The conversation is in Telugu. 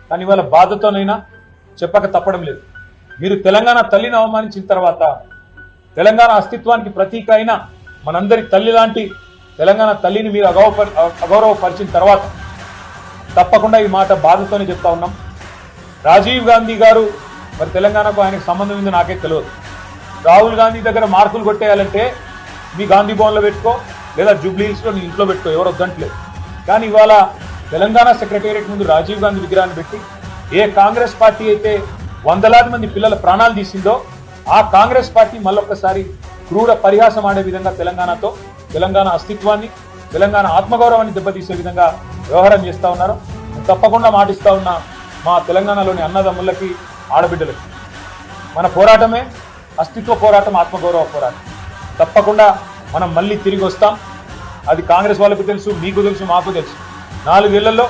కానీ ఇవాళ బాధతోనైనా చెప్పక తప్పడం లేదు. మీరు తెలంగాణ తల్లిని అవమానించిన తర్వాత, తెలంగాణ అస్తిత్వానికి ప్రతీక అయిన మనందరి తల్లి లాంటి తెలంగాణ తల్లిని మీరు అగౌరవపరిచిన తర్వాత తప్పకుండా ఈ మాట బాధతోనే చెప్తా ఉన్నాం. రాజీవ్ గాంధీ గారు మరి తెలంగాణకు ఆయనకు సంబంధం ఉంది నాకే తెలియదు. రాహుల్ గాంధీ దగ్గర మార్కులు కొట్టేయాలంటే మీ గాంధీ భవన్లో పెట్టుకో, లేదా జూబ్లీ హిల్స్లో నీ ఇంట్లో పెట్టుకో, ఎవరు వద్దంటలేదు. కానీ ఇవాళ తెలంగాణ సెక్రటేరియట్ ముందు రాజీవ్ గాంధీ విగ్రహాన్ని పెట్టి ఏ కాంగ్రెస్ పార్టీ అయితే వందలాది మంది పిల్లల ప్రాణాలు తీసిందో ఆ కాంగ్రెస్ పార్టీ మళ్ళొక్కసారి క్రూర పరిహాసం ఆడే విధంగా తెలంగాణతో, తెలంగాణ అస్తిత్వాన్ని, తెలంగాణ ఆత్మగౌరవాన్ని దెబ్బతీసే విధంగా వ్యవహారం చేస్తూ ఉన్నారు. తప్పకుండా మాటిస్తా ఉన్నా మా తెలంగాణలోని అన్నదమ్ములకి, ఆడబిడ్డలకి, మన పోరాటమే అస్తిత్వ పోరాటం, ఆత్మగౌరవ పోరాటం. తప్పకుండా మనం మళ్ళీ తిరిగి వస్తాం. అది కాంగ్రెస్ వాళ్ళకు తెలుసు, మీకు తెలుసు, మాకు తెలుసు. 4 ఏళ్లలో